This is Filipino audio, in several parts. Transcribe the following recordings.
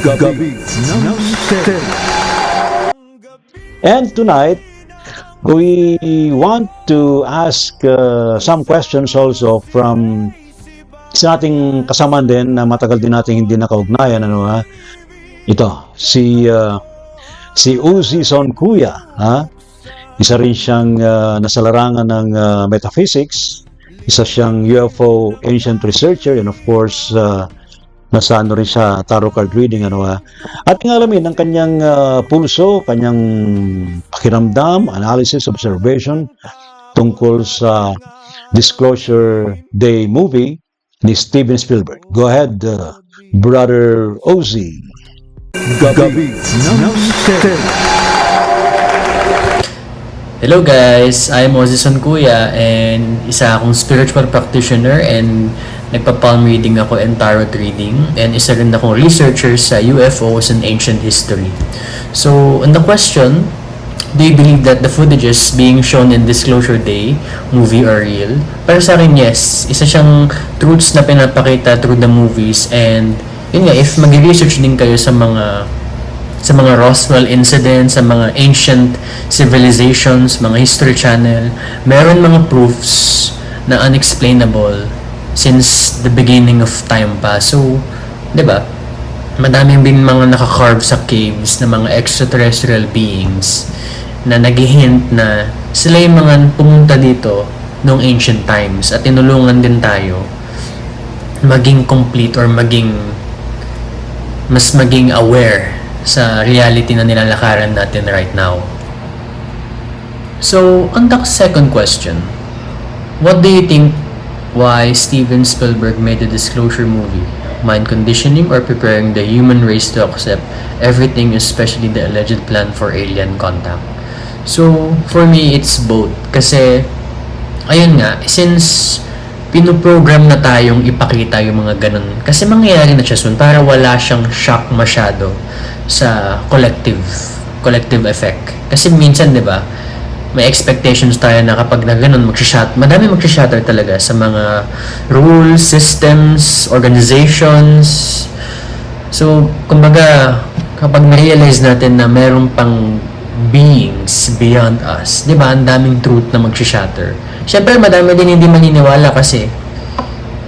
Gabi ng Mister. And tonight, we want to ask some questions also from sa ating kasama din na matagal din natin hindi nakaugnayan. Ito, si Uzi Sonkuya. Isa rin siyang nasa larangan ng metaphysics. Isa siyang UFO ancient researcher, and of course, nasa rin siya tarot card reading. Ating alamin ang kanyang pulso, kanyang pakiramdam, analysis, observation tungkol sa Disclosure Day movie ni Steven Spielberg. Go ahead, Brother Ozzy. Gabi ng Mister. Hello guys, I'm Ozzy Sonkuya and isa akong spiritual practitioner and nagpa-palm reading ako and tarot reading, and isa rin akong researcher sa UFOs and ancient history. So, on the question, do you believe that the footages being shown in Disclosure Day movie are real? Para sa akin, yes. Isa siyang truths na pinapakita through the movies, and yun nga, if mag-research din kayo sa mga Roswell incidents, sa mga ancient civilizations, mga History Channel, meron mga proofs na unexplainable since the beginning of time pa. So, di ba? Madaming din mga naka-carve sa caves na mga extraterrestrial beings na nag-hint na sila yung mga pumunta dito noong ancient times at tinulungan din tayo maging complete or maging aware sa reality na nilalakaran natin right now. So, on the second question, what do you think why Steven Spielberg made the Disclosure movie? Mind conditioning or preparing the human race to accept everything, especially the alleged plan for alien contact? So, for me, it's both. Kasi, ayun nga, since pinoprogram na tayong ipakita yung mga ganun, kasi mangyayari na siya soon para wala siyang shock masyado sa collective effect. Kasi minsan, di ba, may expectations tayo na kapag na ganun, madami magsha-shatter talaga sa mga rules, systems, organizations. So, kumbaga, kapag na-realize natin na meron pang beings beyond us, di ba, ang daming truth na magsha-shatter. Siyempre, madami din hindi maniniwala kasi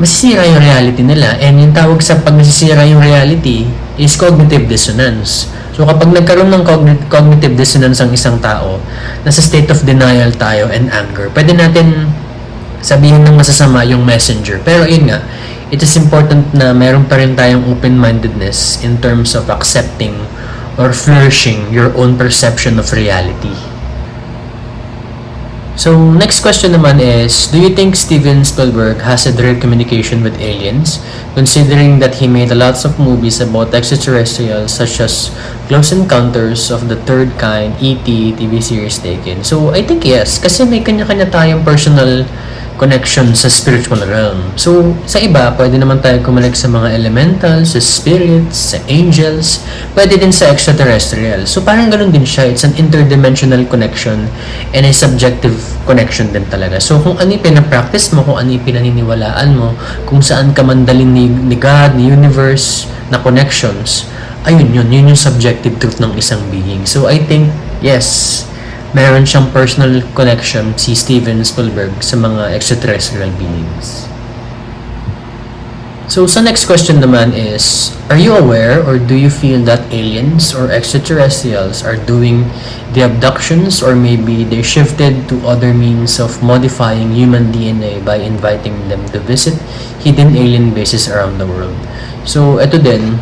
masisira yung reality nila, and yung tawag sa pag nasisira yung reality is cognitive dissonance. So kapag nagkaroon ng cognitive dissonance ang isang tao, nasa state of denial tayo and anger, pwede natin sabihin ng masasama yung messenger. Pero yun nga, it is important na meron pa rin tayong open-mindedness in terms of accepting or flourishing your own perception of reality. So, next question naman is, do you think Steven Spielberg has a direct communication with aliens, considering that he made lots of movies about extraterrestrials such as Close Encounters of the Third Kind, E.T., TV series Taken? So, I think yes, kasi may kanya-kanya tayong personal connection sa spiritual realm. So, sa iba, pwede naman tayo kumalik sa mga elementals, sa spirits, sa angels, pwede din sa extraterrestrial. So, parang ganun din siya. It's an interdimensional connection and a subjective connection din talaga. So, kung ano yung pinapractice mo, kung ano yung pinaniniwalaan mo, kung saan ka mandalin ni God, ni universe, na connections, ayun yun yung subjective truth ng isang being. So, I think, yes, meron siyang personal connection si Steven Spielberg sa mga extraterrestrial beings. So, sa next question naman is, are you aware or do you feel that aliens or extraterrestrials are doing the abductions, or maybe they shifted to other means of modifying human DNA by inviting them to visit hidden alien bases around the world? So, ito din,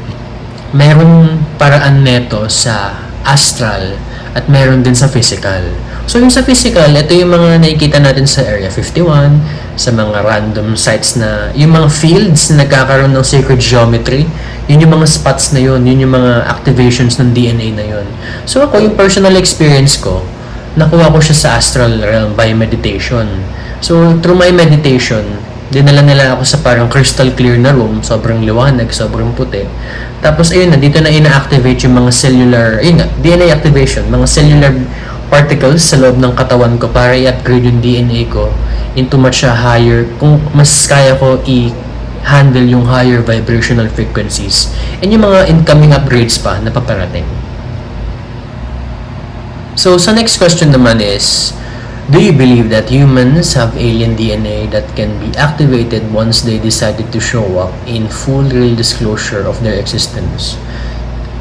meron paraan neto sa astral at meron din sa physical. So yung sa physical, ito yung mga nakikita natin sa Area 51, sa mga random sites na, yung mga fields na nagkakaroon ng sacred geometry, yun yung mga spots na yun yung mga activations ng DNA na yun. So ako, yung personal experience ko, nakuha ko siya sa astral realm by meditation. So through my meditation, dinala nila ako sa parang crystal clear na room, sobrang liwanag, sobrang puti. Tapos ayun na, dito na ina-activate yung mga cellular, ayun nga, DNA activation, mga cellular particles sa loob ng katawan ko para i-upgrade yung DNA ko into much higher, kung mas kaya ko handle yung higher vibrational frequencies and yung mga incoming upgrades pa na paparating. So, sa next question naman is, do you believe that humans have alien DNA that can be activated once they decided to show up in full real disclosure of their existence?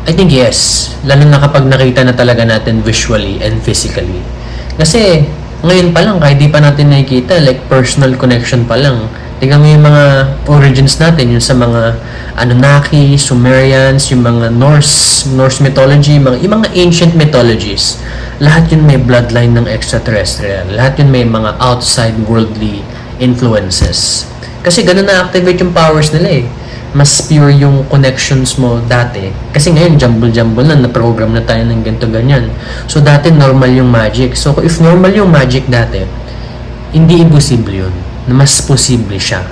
I think yes, lalo na kapag nakita na talaga natin visually and physically. Kasi, ngayon pa lang, kahit di pa natin nakikita, like personal connection pa lang, tingnan mo yung mga origins natin, yung sa mga Anunnaki, Sumerians, yung mga Norse mythology, yung mga ancient mythologies. Lahat yun may bloodline ng extraterrestrial. Lahat yun may mga outside worldly influences. Kasi ganun na-activate yung powers nila eh. Mas pure yung connections mo dati. Kasi ngayon, jumble-jumble na program na tayo ng ganito ganyan. So, dati normal yung magic. So, if normal yung magic dati, hindi imposible yun. Na mas posible siya.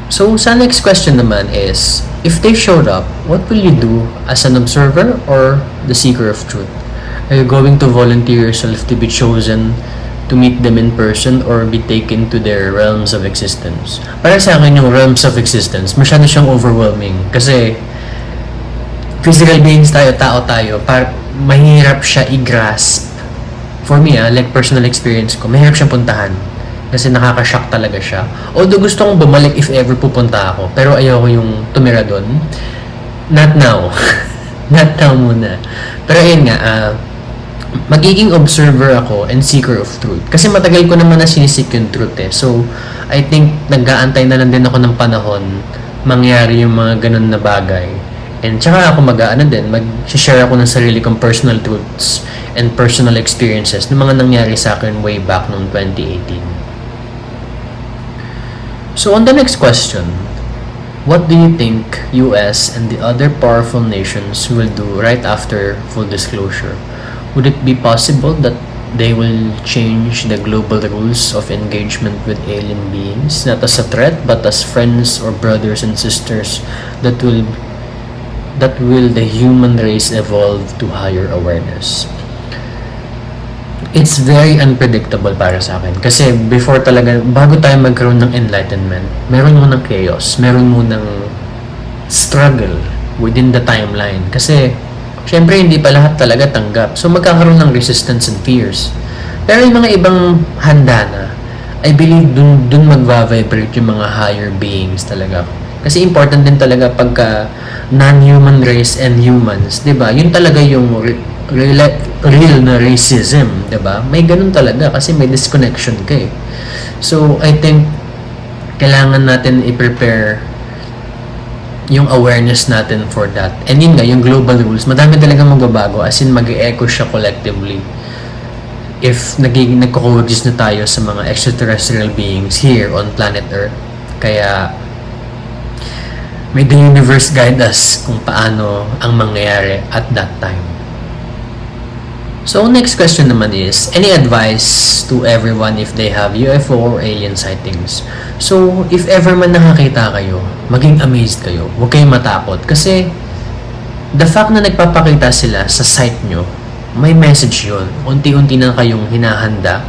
So, sa next question naman is, if they showed up, what will you do as an observer or the seeker of truth? Are you going to volunteer yourself to be chosen to meet them in person or be taken to their realms of existence? Para sa akin yung realms of existence, masyado siyang overwhelming. Kasi, physical beings tayo, tao tayo, mahirap siya i-grasp. For me, like personal experience ko, mahirap siyang puntahan. Kasi nakaka-shock talaga siya. Although gusto kong bumalik if ever pupunta ako. Pero ayoko yung tumira doon. Not now. Not now muna. Pero ayun nga, magiging observer ako and seeker of truth. Kasi matagal ko naman na sinisik yung truth eh. So, I think nag-aantay na lang din ako ng panahon mangyari yung mga ganun na bagay. And tsaka ako mag-share ako ng sarili kong personal truths and personal experiences ng mga nangyari sa akin way back noong 2018. So on the next question, what do you think US and the other powerful nations will do right after full disclosure? Would it be possible that they will change the global rules of engagement with alien beings, not as a threat, but as friends or brothers and sisters that will the human race evolve to higher awareness? It's very unpredictable para sa akin. Kasi before talaga, bago tayo magkaroon ng enlightenment, meron munang chaos, meron munang struggle within the timeline. Kasi, syempre, hindi pa lahat talaga tanggap. So, magkakaroon ng resistance and fears. Pero yung mga ibang handa na, I believe dun magva-vibrate yung mga higher beings talaga. Kasi important din talaga pagka non-human race and humans, 'di ba? Yun talaga yung real na racism, 'di ba? May ganun talaga kasi may disconnection ka eh. So, I think kailangan natin i-prepare yung awareness natin for that. And yun nga, yung global rules, madami talaga magbabago as in mag-e-echo siya collectively if nagko-coexist na tayo sa mga extraterrestrial beings here on planet Earth. Kaya may the universe guide us kung paano ang mangyayari at that time. So, next question naman is, any advice to everyone if they have UFO or alien sightings? So, if ever man nakakita kayo, maging amazed kayo. Huwag kayong matakot. Kasi, the fact na nagpapakita sila sa sight nyo, may message yun. Unti-unti na kayong hinahanda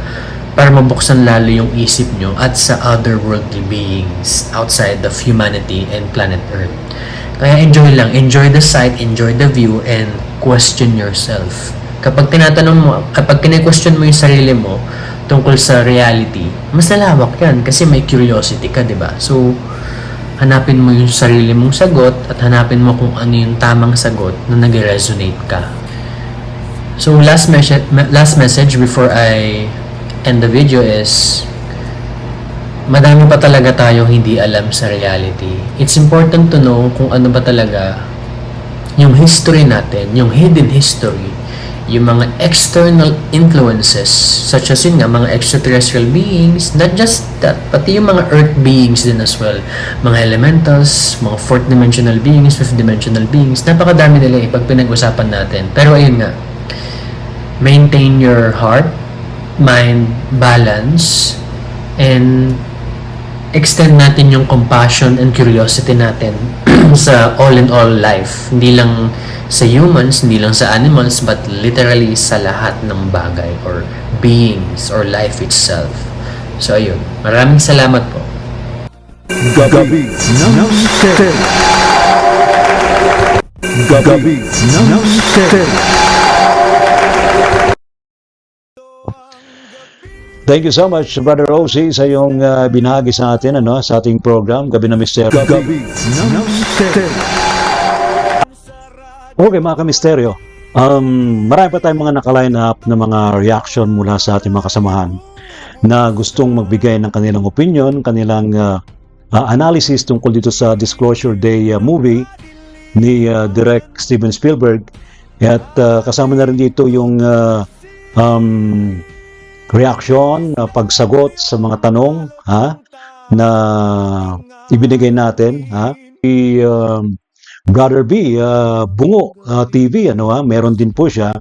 para mabuksan lalo yung isip nyo at sa otherworldly beings outside of humanity and planet Earth. Kaya enjoy lang. Enjoy the sight, enjoy the view, and question yourself. Kapag kine-question mo yung sarili mo tungkol sa reality, mas nalawak yan kasi may curiosity ka, di ba? So, hanapin mo yung sarili mong sagot at hanapin mo kung ano yung tamang sagot na nag-resonate ka. So, last message before I end the video is, madami pa talaga tayong hindi alam sa reality. It's important to know kung ano ba talaga yung history natin, yung hidden history, yung mga external influences such as yun nga, mga extraterrestrial beings, not just that, pati yung mga earth beings din as well, mga elementals, mga fourth dimensional beings, fifth dimensional beings, napakadami nila pag pinag-usapan natin. Pero ayun nga, maintain your heart, mind balance, and extend natin yung compassion and curiosity natin sa all in all life. Hindi lang sa humans, hindi lang sa animals, but literally sa lahat ng bagay or beings or life itself. So ayun, maraming salamat po. Gabi ng Misteryo. Gabi ng Misteryo. Thank you so much, Brother Rosie, sa iyong binahagi sa atin, sa ating program, Gabi ng Misteryo. Gabi ng Misteryo. Okay, mga kamisteryo. Marami pa tayong mga nakaline up na mga reaction mula sa ating mga kasamahan na gustong magbigay ng kanilang opinion, kanilang analysis tungkol dito sa Disclosure Day movie ni Direk Steven Spielberg. At kasama na rin dito yung reaction, pagsagot sa mga tanong na ibinigay natin. Brother B, Bungo TV, meron din po siya.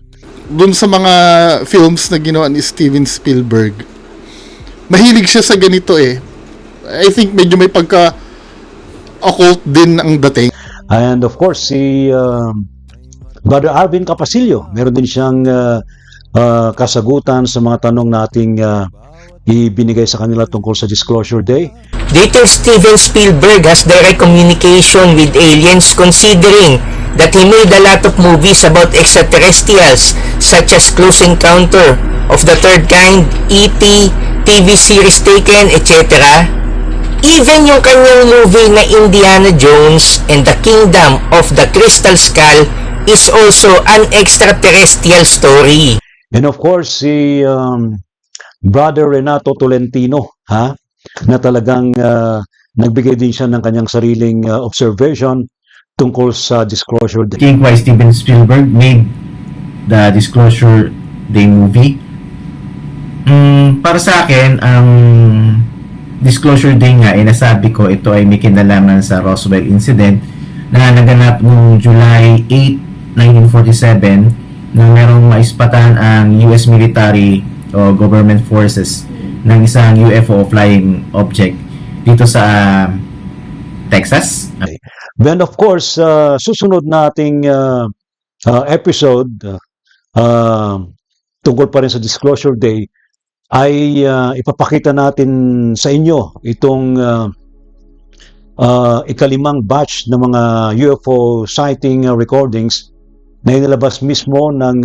Doon sa mga films na ginawa ni Steven Spielberg, mahilig siya sa ganito eh. I think medyo may pagka-occult din ang dating. And of course, si Brother Arvin Capasilio, meron din siyang kasagutan sa mga tanong nating ibinigay sa kanila tungkol sa Disclosure Day. Dito Steven Spielberg has direct communication with aliens considering that he made a lot of movies about extraterrestrials such as Close Encounter of the Third Kind, E.T., TV series Taken, etc. Even yung kanyang movie na Indiana Jones and the Kingdom of the Crystal Skull is also an extraterrestrial story. And of course, si Brother Renato Tolentino, na talagang nagbigay din siya ng kanyang sariling observation tungkol sa Disclosure Day. Think why Steven Spielberg made the Disclosure Day movie. Para sa akin, ang Disclosure Day nga, nasabi ko, ito ay may kinalaman sa Roswell incident na naganap noong July 8, 1947 na merong maispatan ang US military o government forces ng isang UFO flying object dito sa Texas. Then of course, susunod nating episode tungkol pa rin sa Disclosure Day ay ipapakita natin sa inyo itong ikalimang batch ng mga UFO sighting recordings na inilabas mismo ng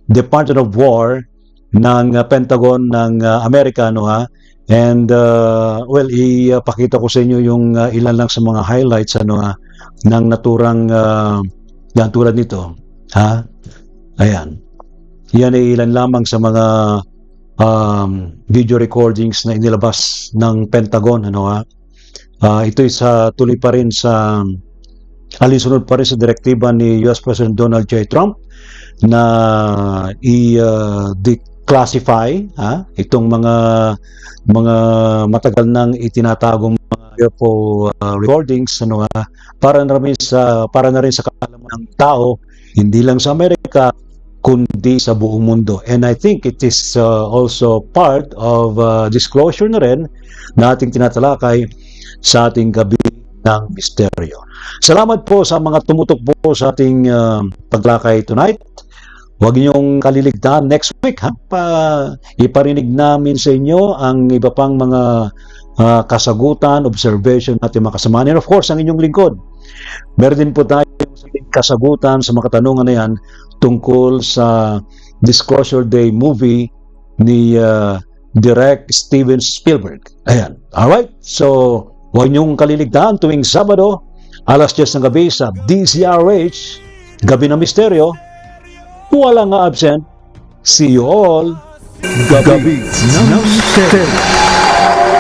Department of War ng Pentagon ng Amerika, and well, ipakita ko sa inyo yung ilan lang sa mga highlights ng naturang yan tulad nito, ayan, yan ay ilan lamang sa mga video recordings na inilabas ng Pentagon, ito ay sa tuloy pa rin sa alinsunod pa rin sa direktiba ni US President Donald J. Trump na i-declassify itong mga matagal nang itinatagong mga UFO recordings para na rin sa kaalaman ng tao, hindi lang sa Amerika kundi sa buong mundo. And I think it is also part of disclosure na rin na ating tinatalakay sa ating Gabi ng Misteryo. Salamat po sa mga tumutok po sa ating paglakay tonight. Huwag niyong kaliligtaan next week, iparinig namin sa inyo ang iba pang mga kasagutan, observation natin mga kasamahan. And of course, ang inyong lingkod. Meron din po tayo kasagutan sa mga katanungan na yan tungkol sa Disclosure Day movie ni Direk Steven Spielberg. Ayan. Alright? So, huwag niyong kaliligtaan tuwing Sabado, alas 10 ng gabi sa DZRH, Gabi ng Misteryo. Walang absent. See you all. Gabi ng Misteryo.